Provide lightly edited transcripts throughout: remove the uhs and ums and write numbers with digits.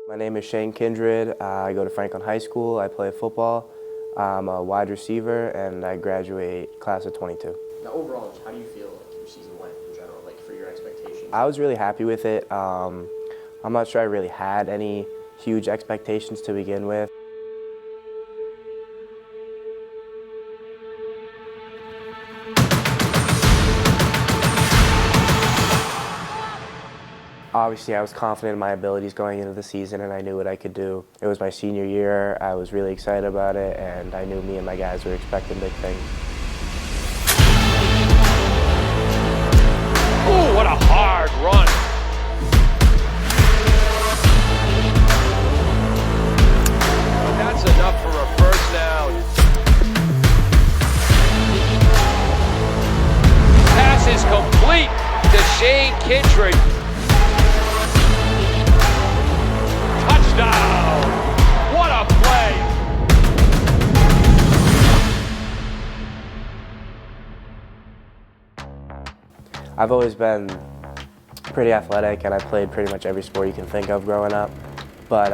My name is Kindred. I go to Franklin High School. I play football. I'm a wide receiver, and I graduate class of 22. Now, overall, how do you feel like your season went in general, like for your expectations? I was really happy with it. I'm not sure I really had any huge expectations to begin with. Obviously, I was confident in my abilities going into the season, and I knew what I could do. It was my senior year. I was really excited about it, and I knew me and my guys were expecting big things. Ooh, what a hard run. That's enough for a first down. Pass is complete to Kindred. Touchdown! What a play! I've always been pretty athletic, and I played pretty much every sport you can think of growing up. But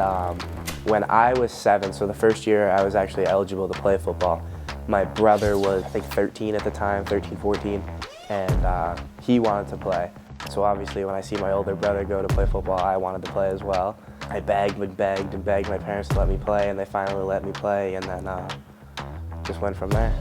when I was 7, so the first year I was actually eligible to play football, my brother was, I think, 13 at the time, 13, 14, and he wanted to play. So obviously when I see my older brother go to play football, I wanted to play as well. I begged and begged my parents to let me play, and they finally let me play, and then just went from there.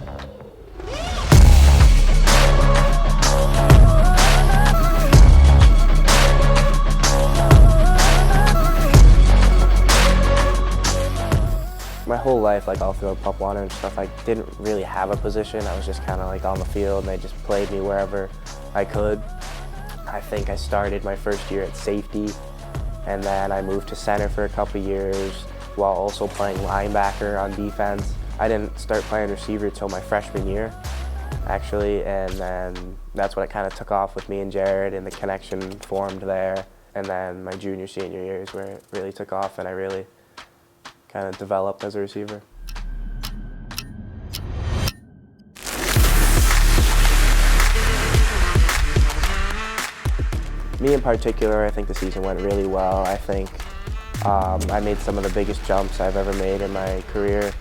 My whole life, like all through Pop Warner and stuff, I didn't really have a position. I was just kind of like on the field, and they just played me wherever I could. I think I started my first year at safety, and then I moved to center for a couple years while also playing linebacker on defense. I didn't start playing receiver until my freshman year, actually, and then that's when it kind of took off with me and Jared, and the connection formed there. And then my junior, senior year is where it really took off, and I really kind of developed as a receiver. Me in particular, I think the season went really well. I think I made some of the biggest jumps I've ever made in my career,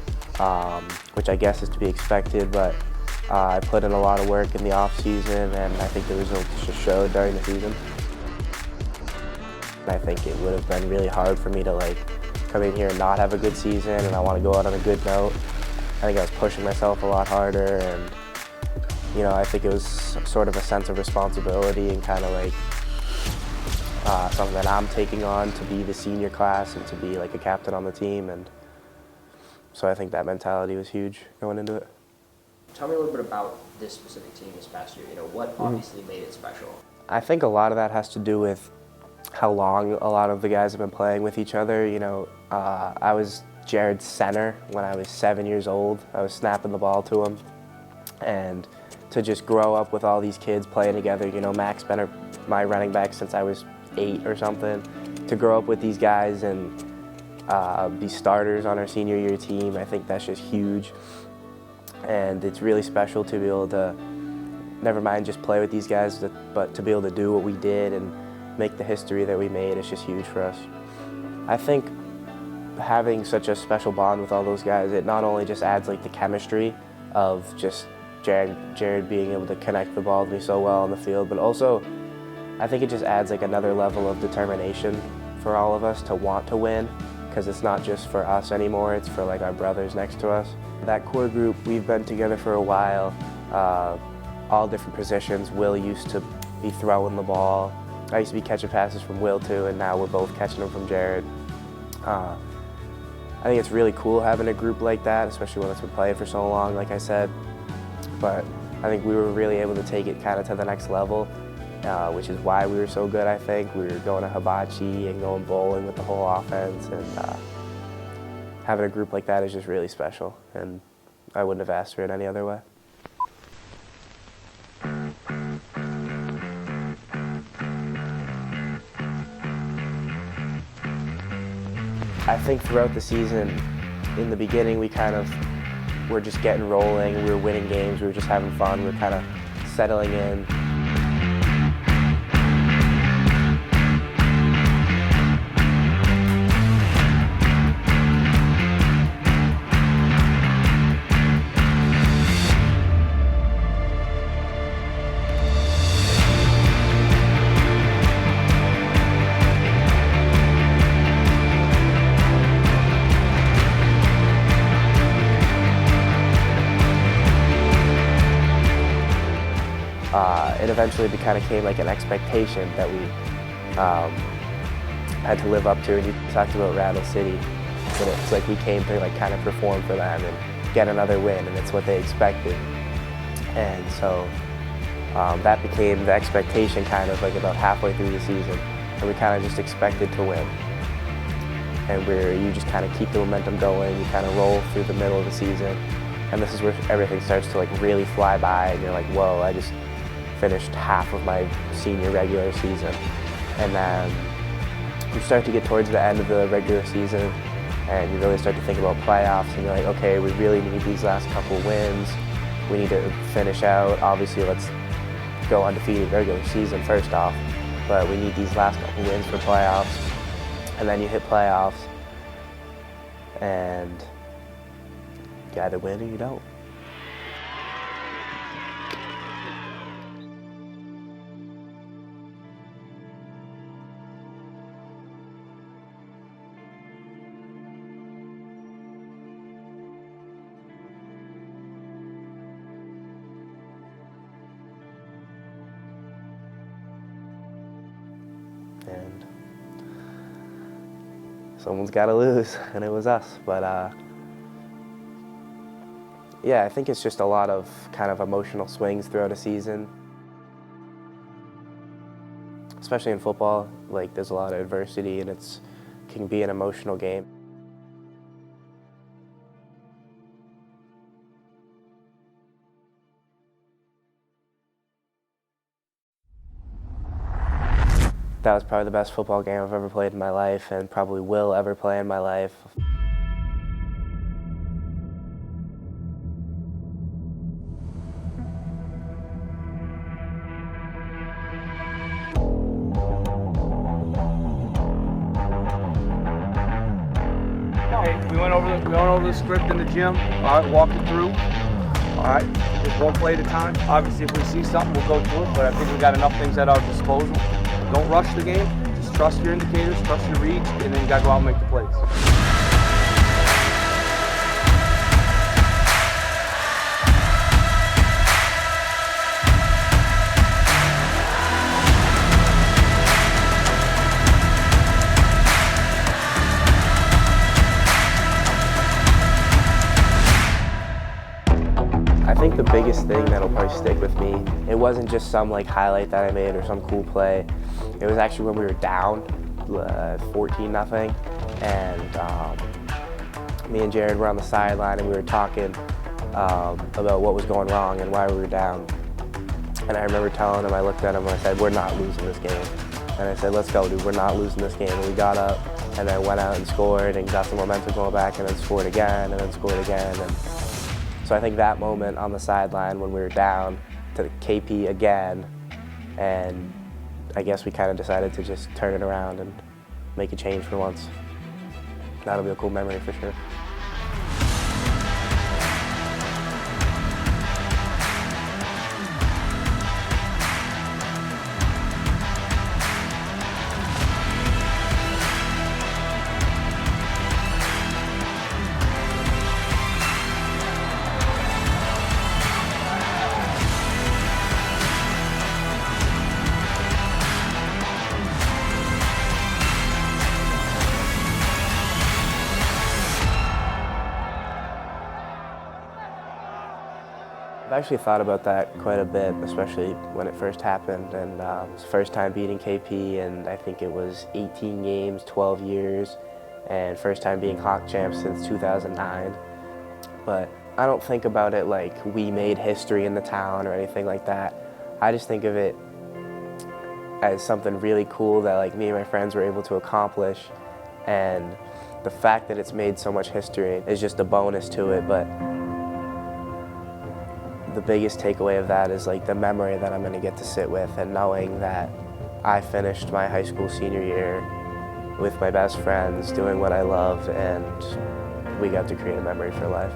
which I guess is to be expected, but I put in a lot of work in the off season, and I think the results just showed during the season. I think it would have been really hard for me to come in here and not have a good season, and I want to go out on a good note. I think I was pushing myself a lot harder, and I think it was sort of a sense of responsibility and kind of something that I'm taking on to be the senior class and to be like a captain on the team, and so I think that mentality was huge going into it. Tell me a little bit about this specific team this past year. What obviously made it special? I think a lot of that has to do with how long a lot of the guys have been playing with each other. I was Jared's center when I was 7 years old. I was snapping the ball to him, and to just grow up with all these kids playing together. Mac's been my running back since I was 8 or something. To grow up with these guys and be starters on our senior year team, I think that's just huge. And it's really special to be able to, never mind just play with these guys, but to be able to do what we did and make the history that we made is just huge for us. I think having such a special bond with all those guys, it not only just adds the chemistry of just Jared being able to connect the ball to me so well on the field, but also I think it just adds another level of determination for all of us to want to win, because it's not just for us anymore, it's for our brothers next to us. That core group, we've been together for a while, all different positions. Will used to be throwing the ball. I used to be catching passes from Will too, and now we're both catching them from Jared. I think it's really cool having a group like that, especially when it's been playing for so long, like I said. But I think we were really able to take it kind of to the next level, which is why we were so good, I think. We were going to hibachi and going bowling with the whole offense, and having a group like that is just really special, and I wouldn't have asked for it any other way. I think throughout the season, in the beginning, we kind of were just getting rolling. We were winning games. We were just having fun. We were kind of settling in. eventually it kind of became like an expectation that we had to live up to. And you talked about Rattle City, but it's like we came to like kind of perform for them and get another win, and it's what they expected. And so that became the expectation kind of like about halfway through the season, and we kind of just expected to win. And you just kind of keep the momentum going, you kind of roll through the middle of the season, and this is where everything starts to like really fly by, and you're like, whoa, I just finished half of my senior regular season. And then you start to get towards the end of the regular season, and you really start to think about playoffs, and you're like, okay, we really need these last couple wins. We need to finish out. Obviously, let's go undefeated regular season first off, but we need these last couple wins for playoffs. And then you hit playoffs, and you either win or you don't. And someone's got to lose, and it was us. But yeah, I think it's just a lot of kind of emotional swings throughout a season. Especially in football, like there's a lot of adversity, and it can be an emotional game. That was probably the best football game I've ever played in my life, and probably will ever play in my life. Hey, we went over the script in the gym. All right, walk it through. All right, just one play at a time. Obviously, if we see something, we'll go through it, but I think we got enough things at our disposal. Don't rush the game. Just trust your indicators, trust your reads, and then you got to go out and make the plays. I think the biggest thing that'll probably stick with me, it wasn't just some like highlight that I made or some cool play. It was actually when we were down 14-0, and me and Jared were on the sideline, and we were talking about what was going wrong and why we were down. And I remember telling him, I looked at him and I said, we're not losing this game. And I said, let's go, dude, we're not losing this game. And we got up and then went out and scored and got some momentum going back, and then scored again and then scored again. And so I think that moment on the sideline when we were down to KP again, and I guess we kind of decided to just turn it around and make a change for once. That'll be a cool memory for sure. I've actually thought about that quite a bit, especially when it first happened, and it was the first time beating KP, and I think it was 18 games, 12 years, and first time being Hawk champs since 2009. But I don't think about it like we made history in the town or anything like that. I just think of it as something really cool that like me and my friends were able to accomplish, and the fact that it's made so much history is just a bonus to it. But the biggest takeaway of that is like the memory that I'm going to get to sit with, and knowing that I finished my high school senior year with my best friends doing what I love, and we got to create a memory for life.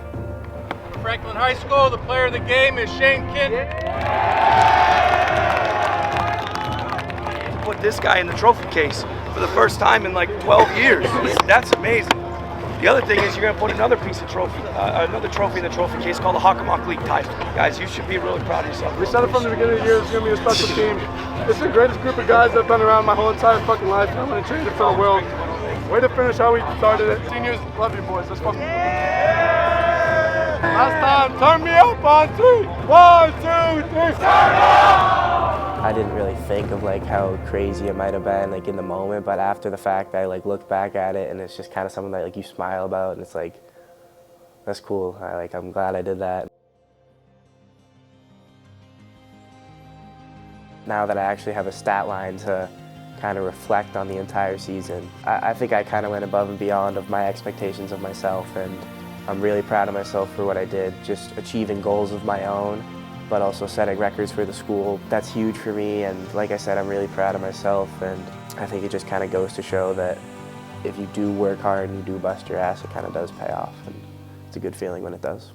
Franklin High School, the player of the game is Shane Kindred. Put this guy in the trophy case for the first time in like 12 years. That's amazing. The other thing is you're going to put another piece of trophy, another trophy in the trophy case called the Hockomock League title. Guys, you should be really proud of yourself. We said it from the beginning of the year, it's going to be a special team. It's the greatest group of guys that have been around my whole entire fucking life, and I'm going to change it for the world. Way to finish how we started it. Seniors, love you boys. Let's fucking Last time, turn me up on 3. 1, 2, 3, turn up! I didn't really think of like how crazy it might have been like in the moment, but after the fact I like look back at it and it's just kind of something that like you smile about and it's like, that's cool. I'm glad I did that. Now that I actually have a stat line to kind of reflect on the entire season, I think I kind of went above and beyond of my expectations of myself, and I'm really proud of myself for what I did, just achieving goals of my own, but also setting records for the school. That's huge for me, and like I said, I'm really proud of myself, and I think it just kind of goes to show that if you do work hard and you do bust your ass, it kind of does pay off, and it's a good feeling when it does.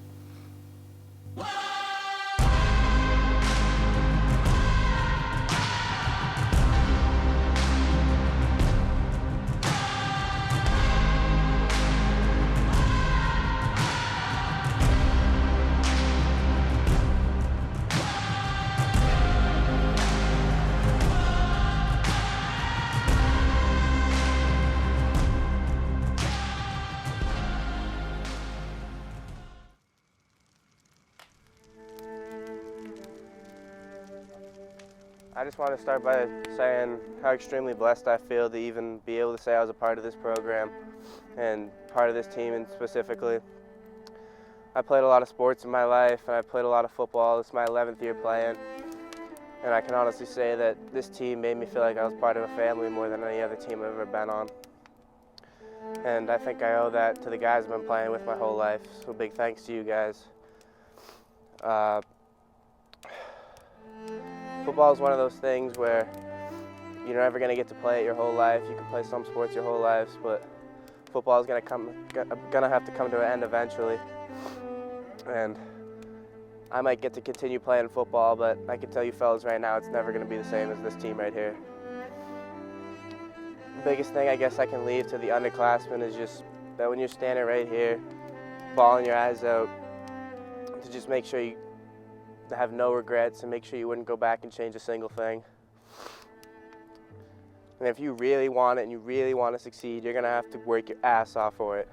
I just want to start by saying how extremely blessed I feel to even be able to say I was a part of this program and part of this team, and specifically. I played a lot of sports in my life, and I played a lot of football. This is my 11th year playing, and I can honestly say that this team made me feel like I was part of a family more than any other team I've ever been on. And I think I owe that to the guys I've been playing with my whole life, so big thanks to you guys. Football is one of those things where you're never going to get to play it your whole life. You can play some sports your whole lives, but football is going to have to come to an end eventually. And I might get to continue playing football, but I can tell you fellas right now, it's never going to be the same as this team right here. The biggest thing I guess I can leave to the underclassmen is just that when you're standing right here, bawling your eyes out, to just make sure you have no regrets and make sure you wouldn't go back and change a single thing. And if you really want it and you really want to succeed, you're going to have to work your ass off for it.